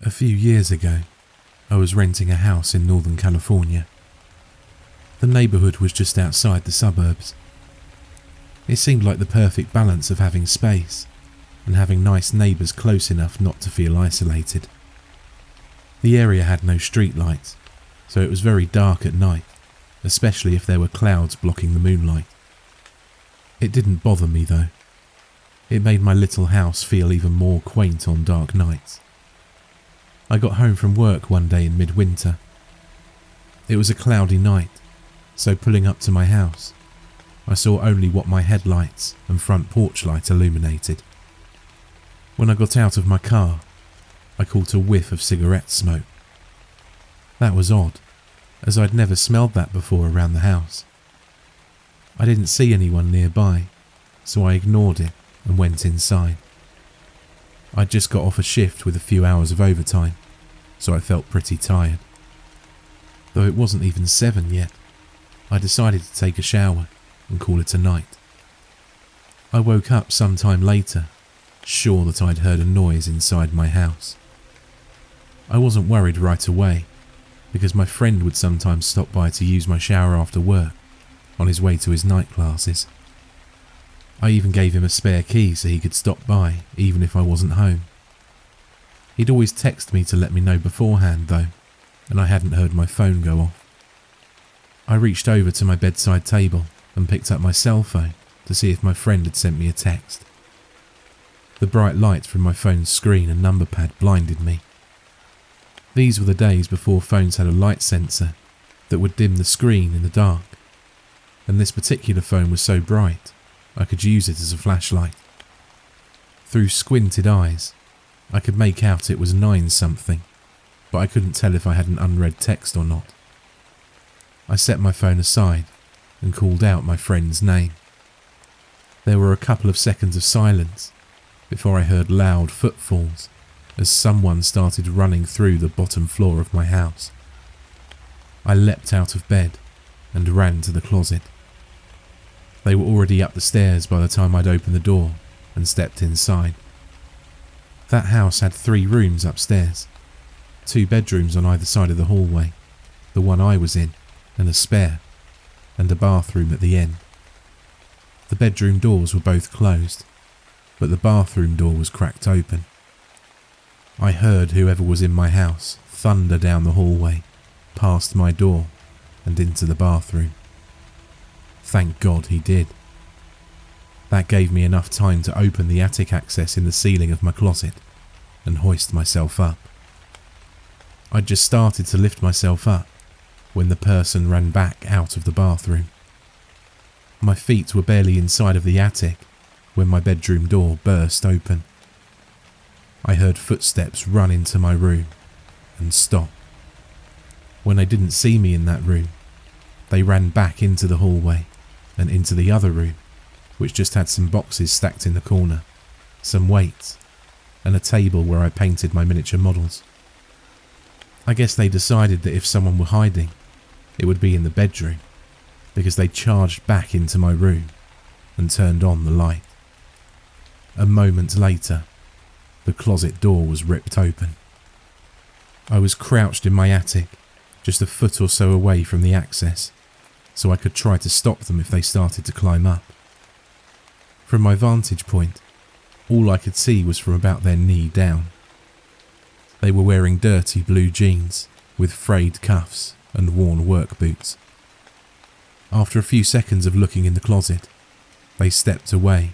A few years ago, I was renting a house in Northern California. The neighbourhood was just outside the suburbs. It seemed like the perfect balance of having space and having nice neighbours close enough not to feel isolated. The area had no street lights, so it was very dark at night, especially if there were clouds blocking the moonlight. It didn't bother me though. It made my little house feel even more quaint on dark nights. I got home from work one day in midwinter. It was a cloudy night, so pulling up to my house, I saw only what my headlights and front porch light illuminated. When I got out of my car, I caught a whiff of cigarette smoke. That was odd, as I'd never smelled that before around the house. I didn't see anyone nearby, so I ignored it and went inside. I'd just got off a shift with a few hours of overtime, so I felt pretty tired. Though it wasn't even 7 yet, I decided to take a shower and call it a night. I woke up sometime later, sure that I'd heard a noise inside my house. I wasn't worried right away, because my friend would sometimes stop by to use my shower after work, on his way to his night classes. I even gave him a spare key so he could stop by even if I wasn't home. He'd always text me to let me know beforehand though, and I hadn't heard my phone go off. I reached over to my bedside table and picked up my cell phone to see if my friend had sent me a text. The bright light from my phone's screen and number pad blinded me. These were the days before phones had a light sensor that would dim the screen in the dark, and this particular phone was so bright I could use it as a flashlight. Through squinted eyes, I could make out it was 9 something, but I couldn't tell if I had an unread text or not. I set my phone aside and called out my friend's name. There were a couple of seconds of silence before I heard loud footfalls as someone started running through the bottom floor of my house. I leapt out of bed and ran to the closet. They were already up the stairs by the time I'd opened the door and stepped inside. That house had 3 rooms upstairs, 2 bedrooms on either side of the hallway, the one I was in, and a spare, and a bathroom at the end. The bedroom doors were both closed, but the bathroom door was cracked open. I heard whoever was in my house thunder down the hallway, past my door, and into the bathroom. Thank God he did. That gave me enough time to open the attic access in the ceiling of my closet and hoist myself up. I'd just started to lift myself up when the person ran back out of the bathroom. My feet were barely inside of the attic when my bedroom door burst open. I heard footsteps run into my room and stop. When they didn't see me in that room, they ran back into the hallway and into the other room, which just had some boxes stacked in the corner, some weights, and a table where I painted my miniature models. I guess they decided that if someone were hiding, it would be in the bedroom, because they charged back into my room and turned on the light. A moment later, the closet door was ripped open. I was crouched in my attic, just a foot or so away from the access, so I could try to stop them if they started to climb up. From my vantage point, all I could see was from about their knee down. They were wearing dirty blue jeans with frayed cuffs and worn work boots. After a few seconds of looking in the closet, they stepped away,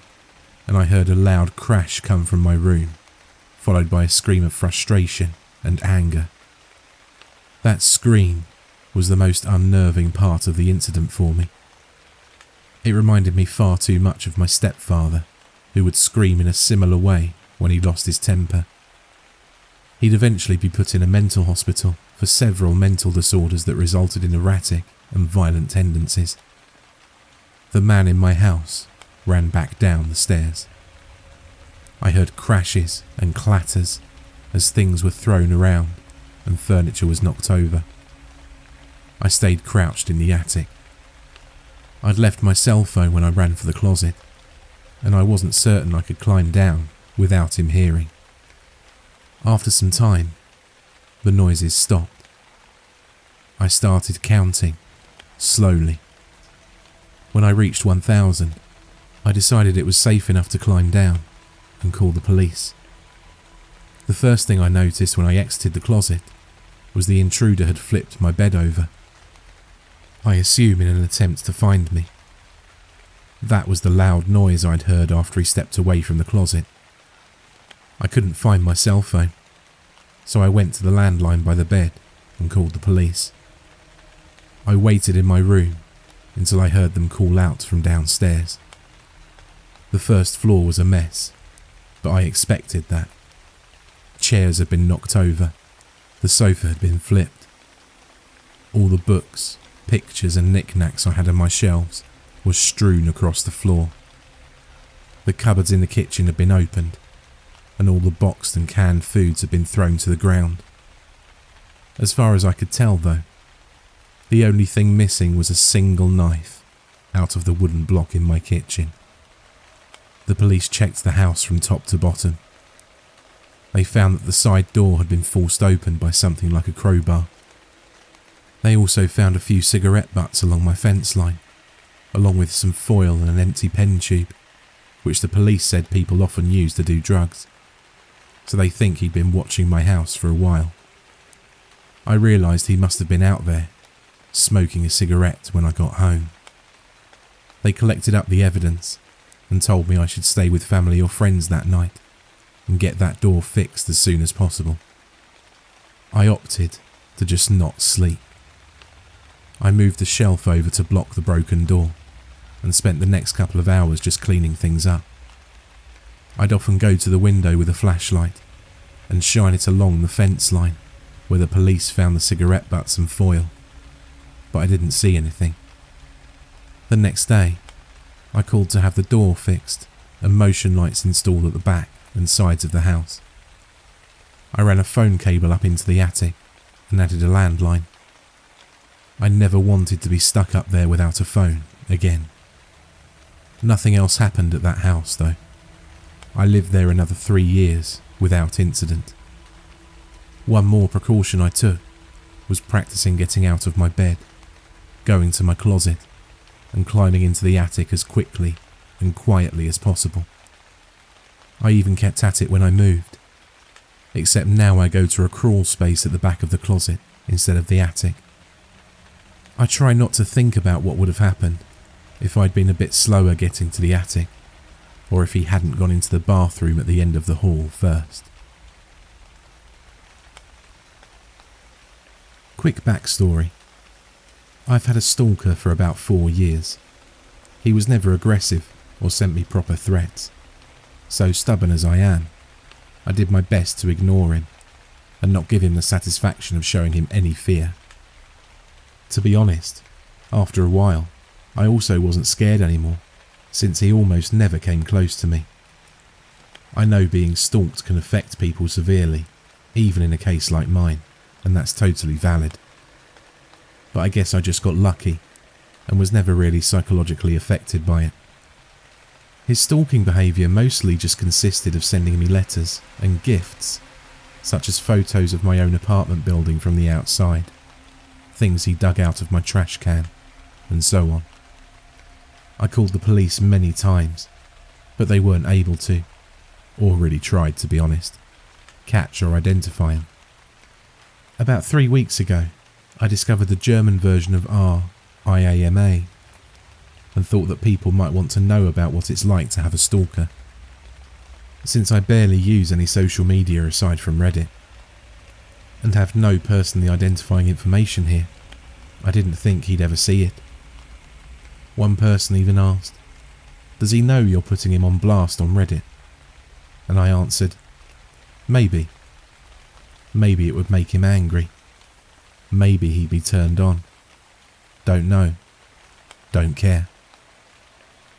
and I heard a loud crash come from my room, followed by a scream of frustration and anger. That scream was the most unnerving part of the incident for me. It reminded me far too much of my stepfather, who would scream in a similar way when he lost his temper. He'd eventually be put in a mental hospital for several mental disorders that resulted in erratic and violent tendencies. The man in my house ran back down the stairs. I heard crashes and clatters as things were thrown around and furniture was knocked over. I stayed crouched in the attic. I'd left my cell phone when I ran for the closet, and I wasn't certain I could climb down without him hearing. After some time, the noises stopped. I started counting, slowly. When I reached 1,000, I decided it was safe enough to climb down and call the police. The first thing I noticed when I exited the closet was the intruder had flipped my bed over. I assume in an attempt to find me. That was the loud noise I'd heard after he stepped away from the closet. I couldn't find my cell phone, so I went to the landline by the bed and called the police. I waited in my room until I heard them call out from downstairs. The first floor was a mess, but I expected that. Chairs had been knocked over, the sofa had been flipped. All the books, pictures and knickknacks I had on my shelves were strewn across the floor. The cupboards in the kitchen had been opened, and all the boxed and canned foods had been thrown to the ground. As far as I could tell though, the only thing missing was a single knife out of the wooden block in my kitchen. The police checked the house from top to bottom. They found that the side door had been forced open by something like a crowbar. They also found a few cigarette butts along my fence line, along with some foil and an empty pen tube, which the police said people often use to do drugs. So they think he'd been watching my house for a while. I realised he must have been out there, smoking a cigarette when I got home. They collected up the evidence and told me I should stay with family or friends that night and get that door fixed as soon as possible. I opted to just not sleep. I moved the shelf over to block the broken door and spent the next couple of hours just cleaning things up. I'd often go to the window with a flashlight and shine it along the fence line where the police found the cigarette butts and foil, but I didn't see anything. The next day, I called to have the door fixed and motion lights installed at the back and sides of the house. I ran a phone cable up into the attic and added a landline. I never wanted to be stuck up there without a phone again. Nothing else happened at that house though. I lived there another 3 years without incident. One more precaution I took was practicing getting out of my bed, going to my closet and climbing into the attic as quickly and quietly as possible. I even kept at it when I moved, except now I go to a crawl space at the back of the closet instead of the attic. I try not to think about what would have happened if I'd been a bit slower getting to the attic, or if he hadn't gone into the bathroom at the end of the hall first. Quick backstory. I've had a stalker for about 4 years. He was never aggressive or sent me proper threats. So stubborn as I am, I did my best to ignore him and not give him the satisfaction of showing him any fear. To be honest, after a while, I also wasn't scared anymore, since he almost never came close to me. I know being stalked can affect people severely, even in a case like mine, and that's totally valid. But I guess I just got lucky and was never really psychologically affected by it. His stalking behaviour mostly just consisted of sending me letters and gifts, such as photos of my own apartment building from the outside, things he dug out of my trash can, and so on. I called the police many times, but they weren't able to, or really tried to be honest, catch or identify him. About 3 weeks ago, I discovered the German version of RIAMA and thought that people might want to know about what it's like to have a stalker. Since I barely use any social media aside from Reddit, and have no personally identifying information here, I didn't think he'd ever see it. One person even asked, "Does he know you're putting him on blast on Reddit?" And I answered, "Maybe. Maybe it would make him angry. Maybe he'd be turned on. Don't know. Don't care."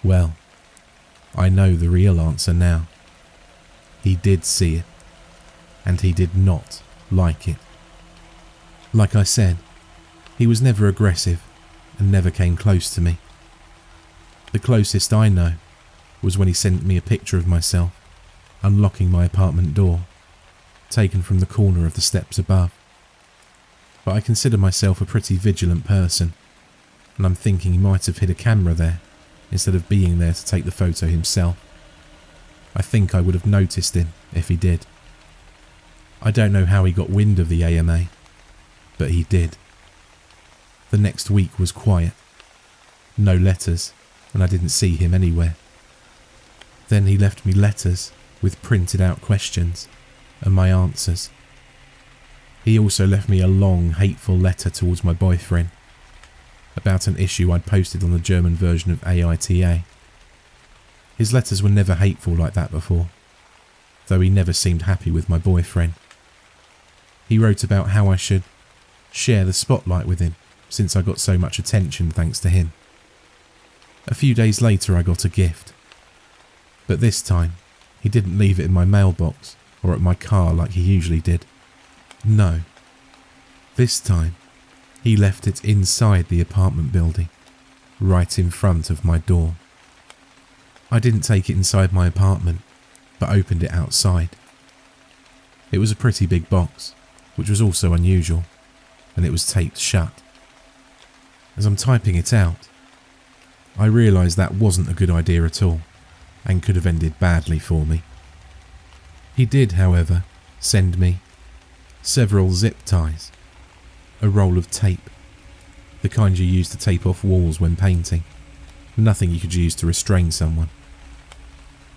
Well, I know the real answer now. He did see it, and he did not like it. Like I said, he was never aggressive and never came close to me. The closest I know was when he sent me a picture of myself unlocking my apartment door, taken from the corner of the steps above. but I consider myself a pretty vigilant person, and I'm thinking he might have hid a camera there instead of being there to take the photo himself. I think I would have noticed him if he did. I don't know how he got wind of the AMA, but he did. The next week was quiet. No letters, and I didn't see him anywhere. Then he left me letters with printed out questions and my answers. He also left me a long, hateful letter towards my boyfriend about an issue I'd posted on the German version of AITA. His letters were never hateful like that before, though he never seemed happy with my boyfriend. He wrote about how I should share the spotlight with him since I got so much attention thanks to him. A few days later I got a gift, but this time he didn't leave it in my mailbox or at my car like he usually did. No, this time he left it inside the apartment building, right in front of my door. I didn't take it inside my apartment, but opened it outside. It was a pretty big box, which was also unusual, and it was taped shut. As I'm typing it out, I realised that wasn't a good idea at all, and could have ended badly for me. He did, however, send me several zip ties, a roll of tape, the kind you use to tape off walls when painting, nothing you could use to restrain someone,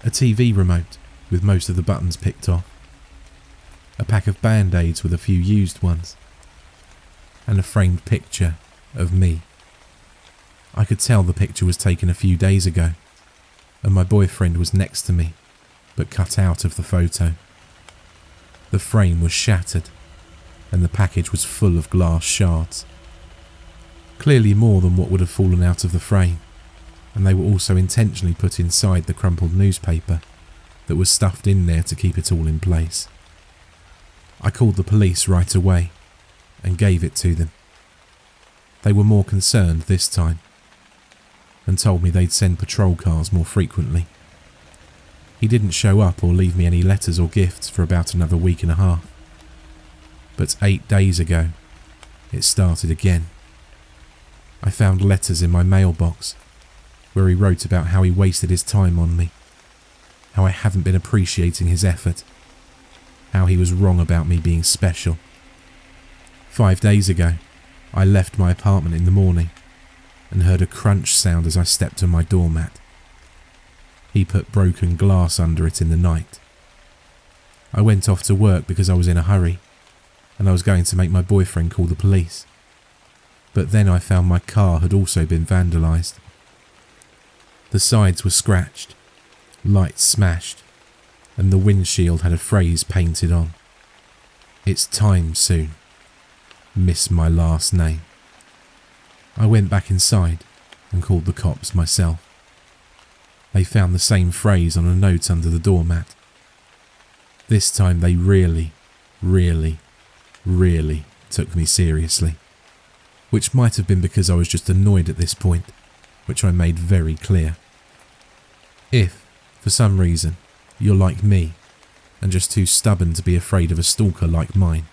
a TV remote with most of the buttons picked off, a pack of band-aids with a few used ones, and a framed picture of me. I could tell the picture was taken a few days ago, and my boyfriend was next to me, but cut out of the photo. The frame was shattered, and the package was full of glass shards. Clearly more than what would have fallen out of the frame, and they were also intentionally put inside the crumpled newspaper that was stuffed in there to keep it all in place. I called the police right away and gave it to them. They were more concerned this time and told me they'd send patrol cars more frequently. He didn't show up or leave me any letters or gifts for about another week and a half. But 8 days ago, it started again. I found letters in my mailbox where he wrote about how he wasted his time on me, how I haven't been appreciating his effort, how he was wrong about me being special. 5 days ago, I left my apartment in the morning and heard a crunch sound as I stepped on my doormat. He put broken glass under it in the night. I went off to work because I was in a hurry, and I was going to make my boyfriend call the police. But then I found my car had also been vandalised. The sides were scratched, lights smashed, and the windshield had a phrase painted on. "It's time soon. Miss my last name." I went back inside and called the cops myself. They found the same phrase on a note under the doormat. This time they really took me seriously, which might have been because I was just annoyed at this point, which I made very clear. If, for some reason, you're like me and just too stubborn to be afraid of a stalker like mine,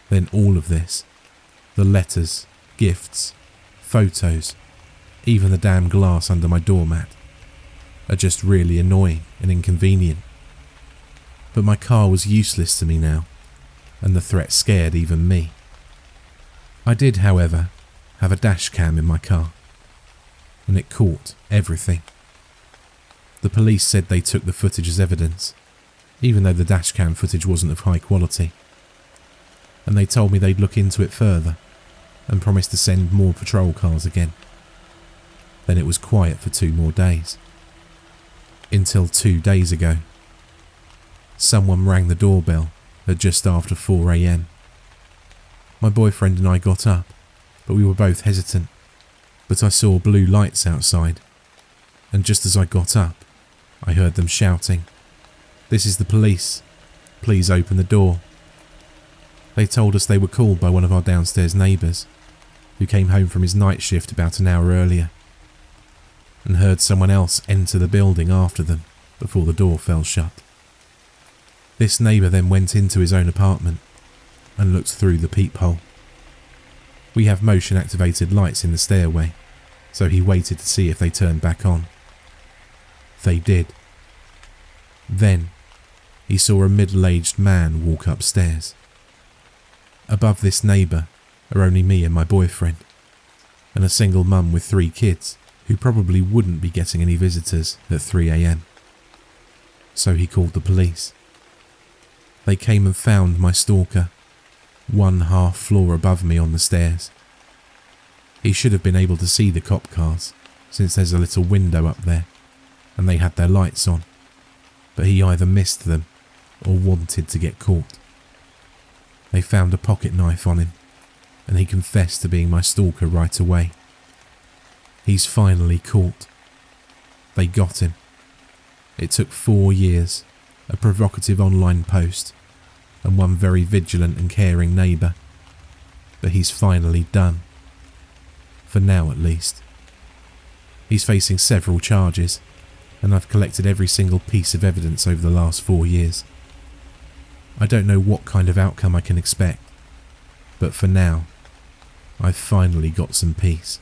then all of this, the letters, gifts, photos, even the damn glass under my doormat, are just really annoying and inconvenient. But my car was useless to me now, and the threat scared even me. I did, however, have a dash cam in my car, and it caught everything. The police said they took the footage as evidence, even though the dash cam footage wasn't of high quality, and they told me they'd look into it further and promised to send more patrol cars again. Then it was quiet for 2 more days. Until 2 days ago. Someone rang the doorbell at just after 4 a.m. My boyfriend and I got up, but we were both hesitant. But I saw blue lights outside, and just as I got up, I heard them shouting, "This is the police. Please open the door." They told us they were called by one of our downstairs neighbours, who came home from his night shift about an hour earlier, and heard someone else enter the building after them before the door fell shut. This neighbour then went into his own apartment and looked through the peephole. We have motion-activated lights in the stairway, so he waited to see if they turned back on. They did. Then, he saw a middle-aged man walk upstairs. Above this neighbour are only me and my boyfriend, and a single mum with 3 kids who probably wouldn't be getting any visitors at 3 a.m. So he called the police. They came and found my stalker, 1/2 floor above me on the stairs. He should have been able to see the cop cars, since there's a little window up there, and they had their lights on, but he either missed them or wanted to get caught. They found a pocket knife on him, and he confessed to being my stalker right away. He's finally caught. They got him. It took 4 years, a provocative online post, and one very vigilant and caring neighbour. But he's finally done. For now, at least. He's facing several charges, and I've collected every single piece of evidence over the last 4 years. I don't know what kind of outcome I can expect, but for now, I've finally got some peace.